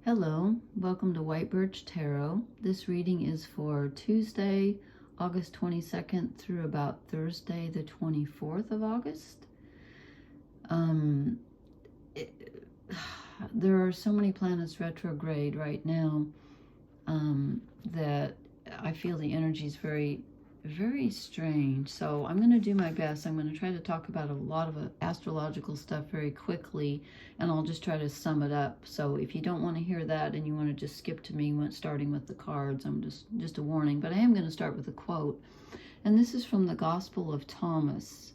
Hello, welcome to White Birch Tarot. This reading is for Tuesday, August 22nd through about Thursday, the 24th of August. There are so many planets retrograde right now that I feel the energy is very strange. So I'm going to do my best. I'm going to try to talk about a lot of astrological stuff very quickly, and I'll just try to sum it up. So if you don't want to hear that and you want to just skip to me starting with the cards, I'm just a warning. But I am going to start with a quote, and this is from the Gospel of Thomas,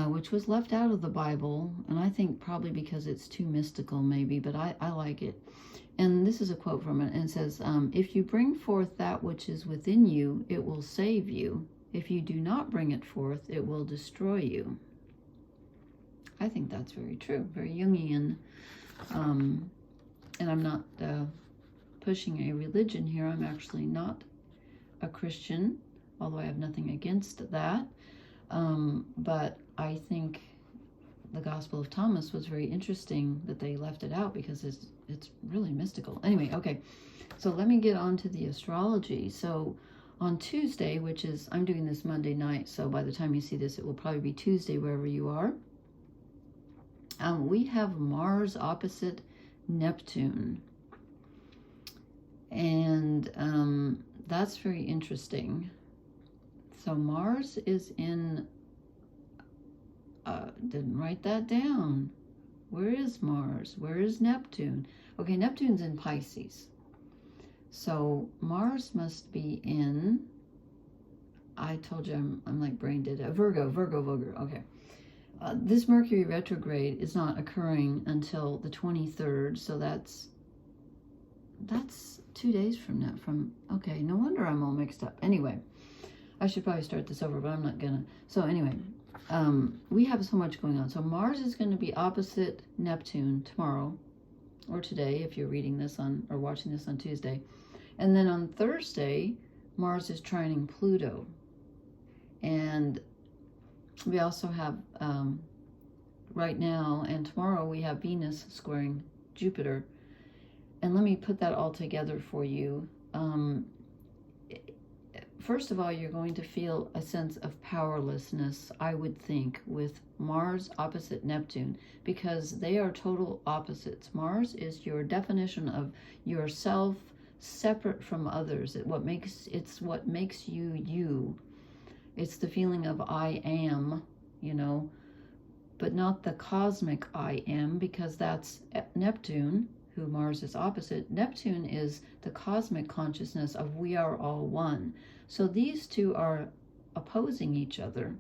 which was left out of the Bible, and I think probably because it's too mystical maybe, but I like it. And this is a quote from it, and it says, if you bring forth that which is within you, it will save you. If you do not bring it forth, it will destroy you. I think that's very true, very Jungian. And I'm not pushing a religion here. I'm actually not a Christian, although I have nothing against that. But I think the Gospel of Thomas was very interesting that they left it out because it's really mystical. Anyway, okay, so let me get on to the astrology. So on Tuesday, which is, I'm doing this Monday night, so by the time you see this, it will probably be Tuesday wherever you are. We have Mars opposite Neptune. And that's very interesting. So Mars is in, didn't write that down. Where is Mars? Where is Neptune? Okay, Neptune's in Pisces. So Mars must be in, I told you I'm like brain dead. Virgo. Okay. This Mercury retrograde is not occurring until the 23rd. So that's 2 days from now. Okay, no wonder I'm all mixed up. Anyway, I should probably start this over, but I'm not gonna. So anyway, we have so much going on. So Mars is going to be opposite Neptune tomorrow, or today if you're reading this on or watching this on Tuesday. And then on Thursday, Mars is trining Pluto. And we also have, right now and tomorrow, we have Venus squaring Jupiter. And let me put that all together for you. First of all, you're going to feel a sense of powerlessness, I would think, with Mars opposite Neptune, because they are total opposites. Mars is your definition of yourself separate from others. It's what makes you you. It's the feeling of I am, but not the cosmic I am, because that's Neptune, who Mars is opposite. Neptune is the cosmic consciousness of we are all one. So these two are opposing each other.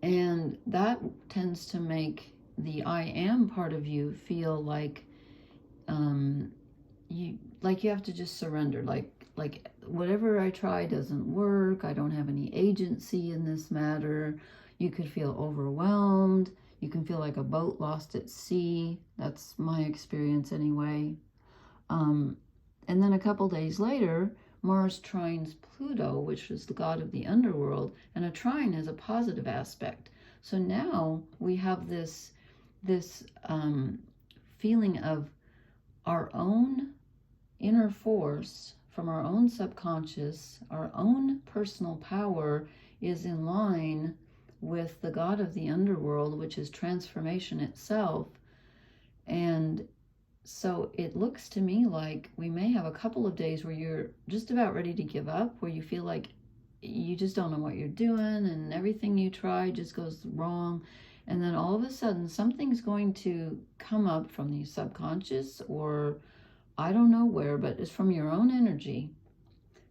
And that tends to make the I am part of you feel like you have to just surrender. Like whatever I try doesn't work. I don't have any agency in this matter. You could feel overwhelmed. You can feel like a boat lost at sea. That's my experience anyway. And then a couple days later, Mars trines Pluto, which is the god of the underworld, and a trine is a positive aspect. So now we have this feeling of our own inner force from our own subconscious, our own personal power is in line with the god of the underworld, which is transformation itself. And so it looks to me like we may have a couple of days where you're just about ready to give up, where you feel like you just don't know what you're doing and everything you try just goes wrong. And then all of a sudden something's going to come up from the subconscious, or I don't know where, but it's from your own energy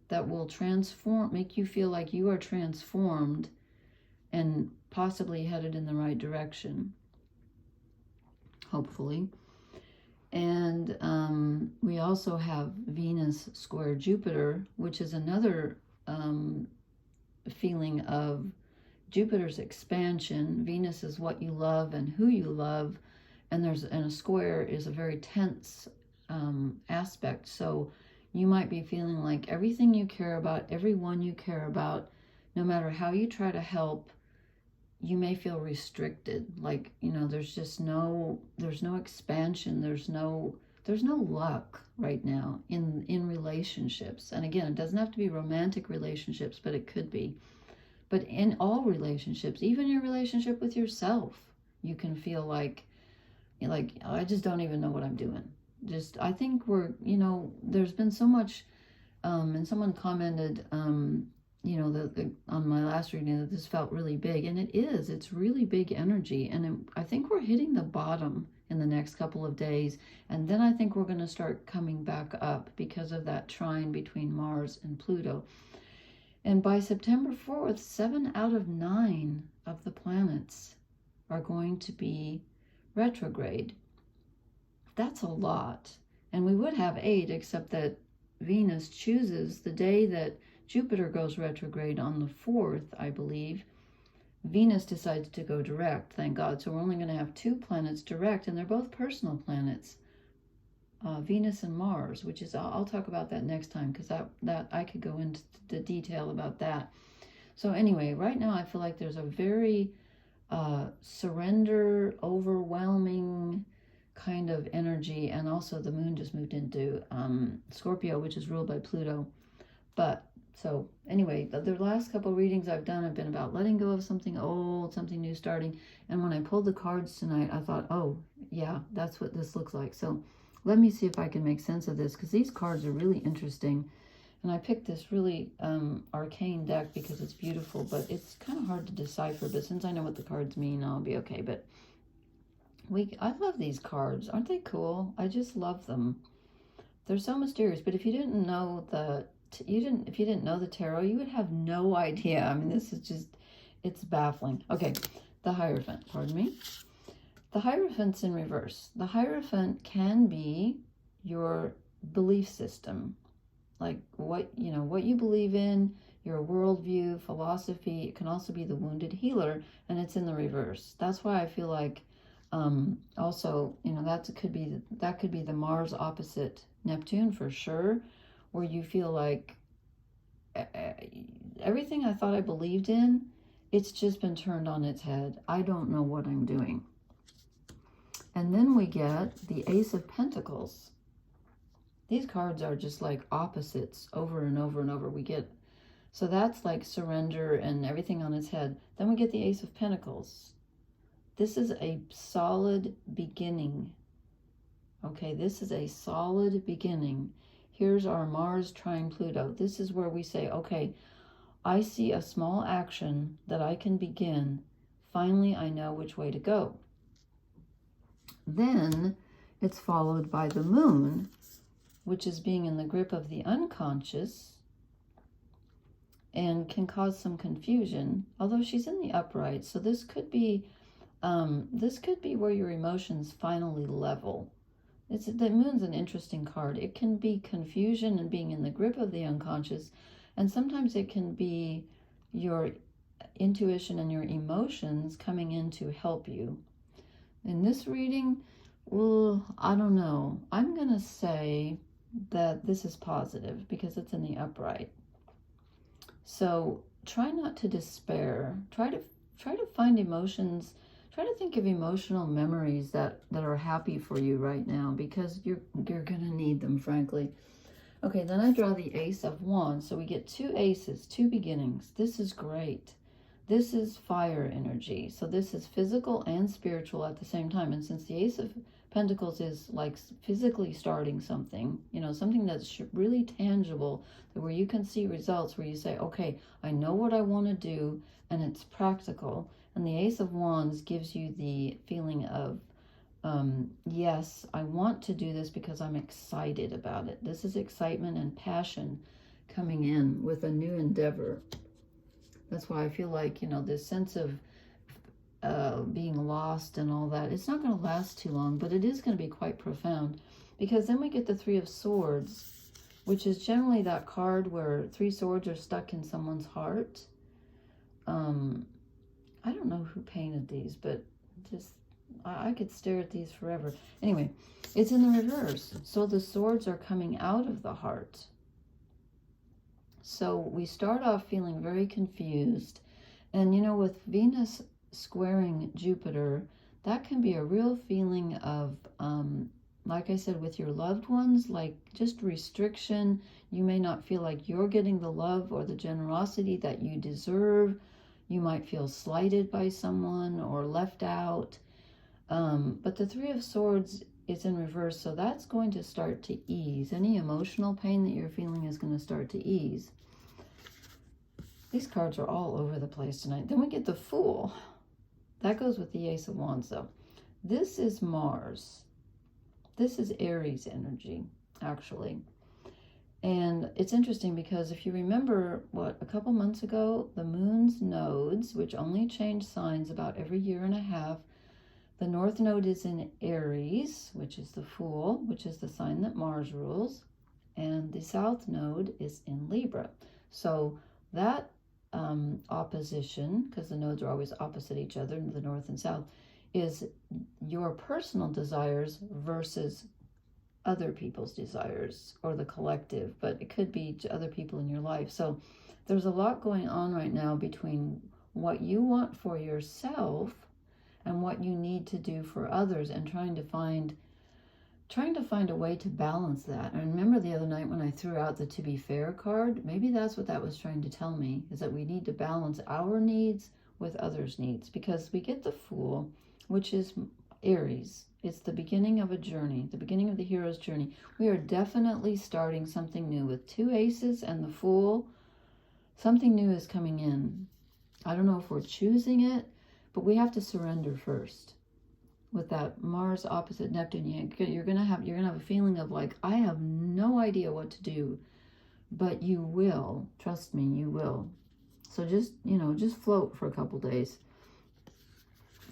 that will make you feel like you are transformed and possibly headed in the right direction, hopefully. And we also have Venus square Jupiter, which is another feeling of Jupiter's expansion. Venus is what you love and who you love, and a square is a very tense aspect. So you might be feeling like everything you care about, everyone you care about, no matter how you try to help, you may feel restricted, like, there's no expansion, there's no luck right now in relationships. And again, it doesn't have to be romantic relationships, but it could be. But in all relationships, even your relationship with yourself, you can feel like I just don't even know what I'm doing. I think there's been so much, and someone commented, on my last reading, that this felt really big, and it's really big energy. And I think we're hitting the bottom in the next couple of days, and then I think we're going to start coming back up because of that trine between Mars and Pluto. And by September 4th, 7 out of 9 of the planets are going to be retrograde. That's a lot. And we would have 8, except that Venus chooses the day that Jupiter goes retrograde on the 4th, I believe. Venus decides to go direct, thank God. So we're only going to have 2 planets direct, and they're both personal planets, Venus and Mars, which is, I'll talk about that next time, because that I could go into the detail about that. So anyway, right now I feel like there's a very surrender, overwhelming kind of energy, and also the moon just moved into Scorpio, which is ruled by Pluto. But so anyway, the last couple readings I've done have been about letting go of something old, something new starting. And when I pulled the cards tonight, I thought, oh yeah, that's what this looks like. So let me see if I can make sense of this, because these cards are really interesting. And I picked this really arcane deck because it's beautiful, but it's kind of hard to decipher. But since I know what the cards mean, I'll be okay. But I love these cards. Aren't they cool? I just love them. They're so mysterious. But if you didn't know if you didn't know the tarot, you would have no idea. I mean, this is just, it's baffling. Okay, the Hierophant, pardon me. The Hierophant's in reverse. The Hierophant can be your belief system, like what you believe in, your worldview, philosophy. It can also be the wounded healer, and it's in the reverse. That's why I feel like also, that could be the Mars opposite Neptune for sure, where you feel like everything I thought I believed in, it's just been turned on its head. I don't know what I'm doing. And then we get the Ace of Pentacles. These cards are just like opposites over and over and over. So that's like surrender and everything on its head. Then we get the Ace of Pentacles. This is a solid beginning. Okay, this is a solid beginning. Here's our Mars trine Pluto. This is where we say, okay, I see a small action that I can begin. Finally, I know which way to go. Then it's followed by the moon, which is being in the grip of the unconscious and can cause some confusion, although she's in the upright. So this could be where your emotions finally level. The moon's an interesting card. It can be confusion and being in the grip of the unconscious, and sometimes it can be your intuition and your emotions coming in to help you. In this reading, well, I don't know. I'm going to say that this is positive because it's in the upright. So try not to despair. Try to find emotions. Try to think of emotional memories that are happy for you right now, because you're going to need them, frankly. Okay, then I draw the Ace of Wands. So we get 2 aces, 2 beginnings. This is great. This is fire energy. So this is physical and spiritual at the same time. And since the Ace of Pentacles is like physically starting something, something that's really tangible, where you can see results, where you say, okay, I know what I want to do, and it's practical. And the Ace of Wands gives you the feeling of, yes, I want to do this because I'm excited about it. This is excitement and passion coming in with a new endeavor. That's why I feel like, this sense of being lost and all that, it's not going to last too long, but it is going to be quite profound. Because then we get the 3 of Swords, which is generally that card where 3 swords are stuck in someone's heart. I don't know who painted these, but just I could stare at these forever. Anyway, it's in the reverse. So the swords are coming out of the heart. So we start off feeling very confused. And with Venus squaring Jupiter, that can be a real feeling of, like I said, with your loved ones, like just restriction. You may not feel like you're getting the love or the generosity that you deserve. You might feel slighted by someone or left out. But the Three of Swords is in reverse, so that's going to start to ease. Any emotional pain that you're feeling is going to start to ease. These cards are all over the place tonight. Then we get the Fool. That goes with the Ace of Wands, though. This is Mars. This is Aries energy, actually. And it's interesting because if you remember, a couple months ago, the moon's nodes, which only change signs about every year and a half, the North Node is in Aries, which is the Fool, which is the sign that Mars rules, and the South Node is in Libra. So that opposition, because the nodes are always opposite each other, the North and South, is your personal desires versus other people's desires, or the collective, but it could be to other people in your life. So there's a lot going on right now between what you want for yourself and what you need to do for others, and trying to find a way to balance that. And remember the other night when I threw out the To Be Fair card, maybe that's what that was trying to tell me, is that we need to balance our needs with others' needs, because we get the Fool, which is Aries. It's the beginning of a journey, the beginning of the hero's journey. We are definitely starting something new with 2 aces and the Fool. Something new is coming in. I don't know if we're choosing it, but we have to surrender first. With that Mars opposite Neptune, you're gonna have a feeling of like, I have no idea what to do, but you will. Trust me, you will. So just float for a couple days.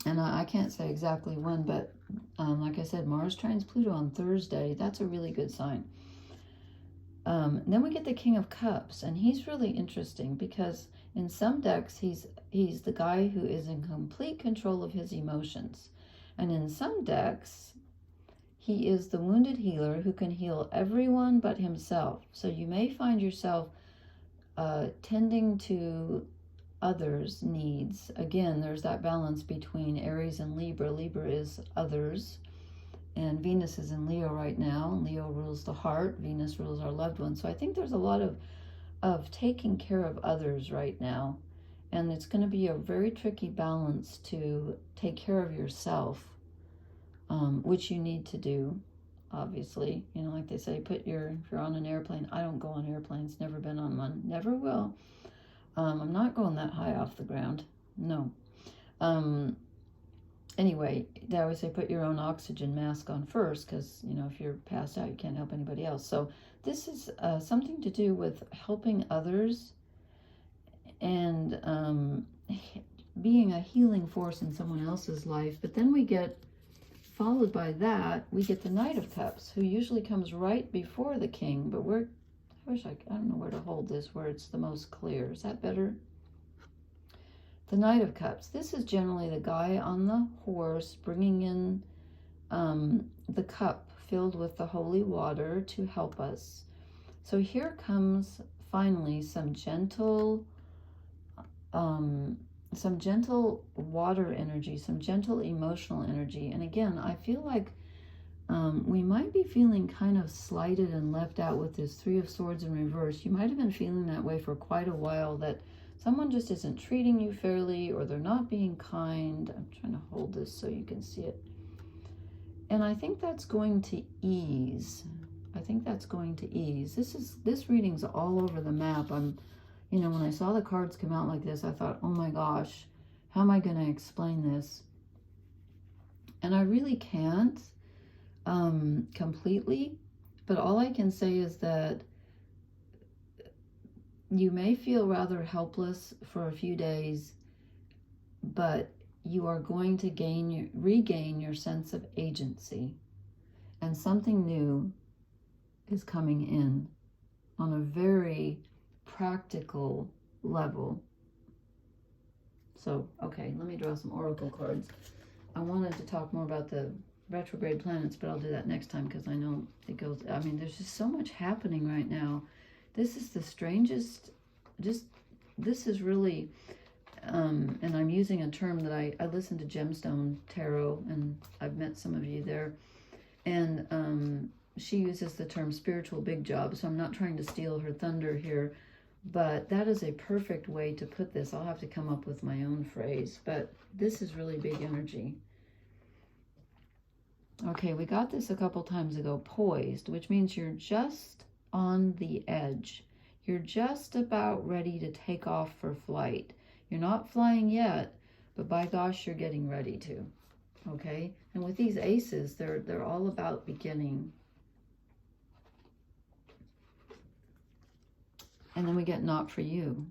And I can't say exactly when, but like I said, Mars trines Pluto on Thursday. That's a really good sign. Then we get the King of Cups, and he's really interesting because in some decks, he's the guy who is in complete control of his emotions. And in some decks, he is the wounded healer who can heal everyone but himself. So you may find yourself tending to others' needs. Again, there's that balance between Aries and Libra. Libra is others, and Venus is in Leo right now. Leo rules the heart, Venus rules our loved ones. So I think there's a lot of taking care of others right now, and it's going to be a very tricky balance to take care of yourself, which you need to do, obviously. Like they say, if you're on an airplane. I don't go on airplanes, never been on one, never will. I'm not going that high off the ground. No. Anyway, they always say put your own oxygen mask on first, because, if you're passed out, you can't help anybody else. So this is something to do with helping others and being a healing force in someone else's life. But then followed by that, we get the Knight of Cups, who usually comes right before the King, but I don't know where to hold this, where it's the most clear. Is that better? The Knight of Cups. This is generally the guy on the horse bringing in the cup filled with the holy water to help us. So here comes finally some gentle water energy, some gentle emotional energy. And again, I feel like we might be feeling kind of slighted and left out with this Three of Swords in reverse. You might have been feeling that way for quite a while, that someone just isn't treating you fairly, or they're not being kind. I'm trying to hold this so you can see it. And I think that's going to ease. This reading's all over the map. When I saw the cards come out like this, I thought, oh my gosh, how am I going to explain this? And I really can't. Completely, but all I can say is that you may feel rather helpless for a few days, but you are going to regain your sense of agency, and something new is coming in on a very practical level. So, okay, let me draw some oracle cards. I wanted to talk more about the retrograde planets, but I'll do that next time, because I know it goes, there's just so much happening right now. This is the strangest, this is really, and I'm using a term that I listen to Gemstone Tarot, and I've met some of you there, and she uses the term spiritual big job, so I'm not trying to steal her thunder here, but that is a perfect way to put this. I'll have to come up with my own phrase, but this is really big energy. Okay, we got this a couple times ago, poised, which means you're just on the edge. You're just about ready to take off for flight. You're not flying yet, but by gosh, you're getting ready to. Okay, and with these aces, they're all about beginning. And then we get not for you.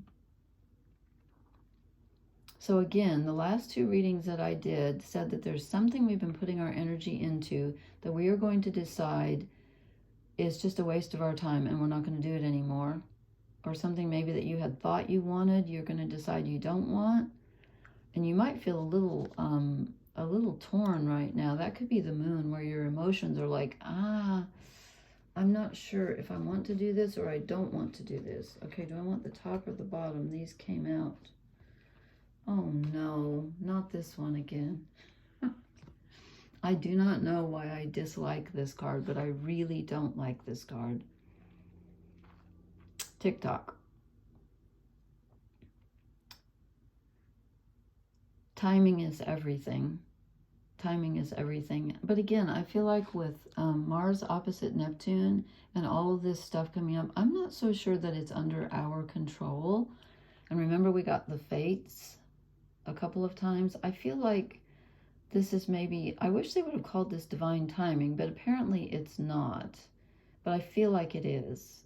So again, the last two readings that I did said that there's something we've been putting our energy into that we are going to decide is just a waste of our time and we're not going to do it anymore. Or something maybe that you had thought you wanted, you're going to decide you don't want. And you might feel a little torn right now. That could be the moon, where your emotions are like, I'm not sure if I want to do this or I don't want to do this. Okay, do I want the top or the bottom? These came out. Oh no, not this one again. I do not know why I dislike this card, but I really don't like this card. TikTok. Timing is everything. Timing is everything. But again, I feel like with Mars opposite Neptune and all of this stuff coming up, I'm not so sure that it's under our control. And remember, we got the fates a couple of times. I feel like this is maybe, I wish they would have called this divine timing, but apparently it's not. But I feel like it is.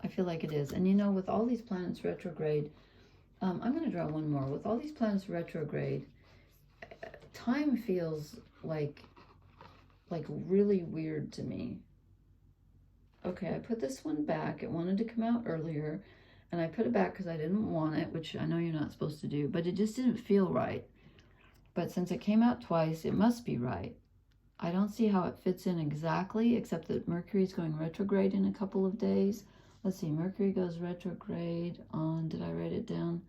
I feel like it is. And you know, with all these planets retrograde, I'm going to draw one more. With all these planets retrograde, time feels like really weird to me. Okay, I put this one back. It wanted to come out earlier, and I put it back because I didn't want it, which I know you're not supposed to do, but it just didn't feel right. But since it came out twice, it must be right. I don't see how it fits in exactly, except that Mercury's going retrograde in a couple of days. Let's see, Mercury goes retrograde on, did I write it down?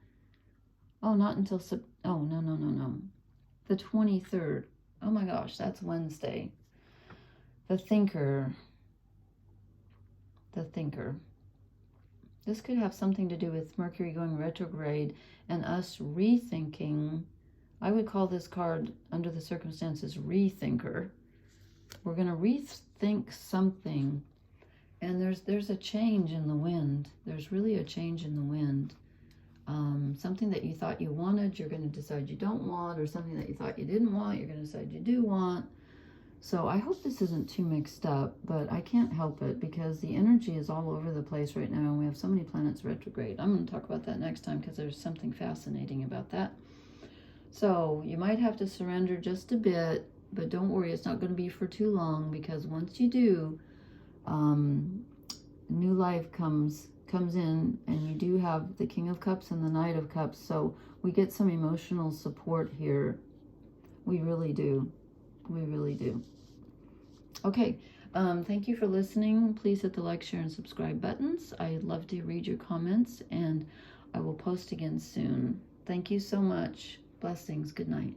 Oh, not until, oh, no. The 23rd. Oh my gosh, that's Wednesday. The Thinker. The Thinker. This could have something to do with Mercury going retrograde and us rethinking. I would call this card, under the circumstances, Rethinker. We're going to rethink something. And there's a change in the wind. There's really a change in the wind. Something that you thought you wanted, you're going to decide you don't want, or something that you thought you didn't want, you're going to decide you do want. So I hope this isn't too mixed up, but I can't help it because the energy is all over the place right now, and we have so many planets retrograde. I'm going to talk about that next time because there's something fascinating about that. So you might have to surrender just a bit, but don't worry, it's not going to be for too long, because once you do, new life comes in, and you do have the King of Cups and the Knight of Cups, so we get some emotional support here. We really do. We really do. Okay, thank you for listening. Please hit the like, share, and subscribe buttons. I'd love to read your comments, and I will post again soon. Thank you so much. Blessings. Good night.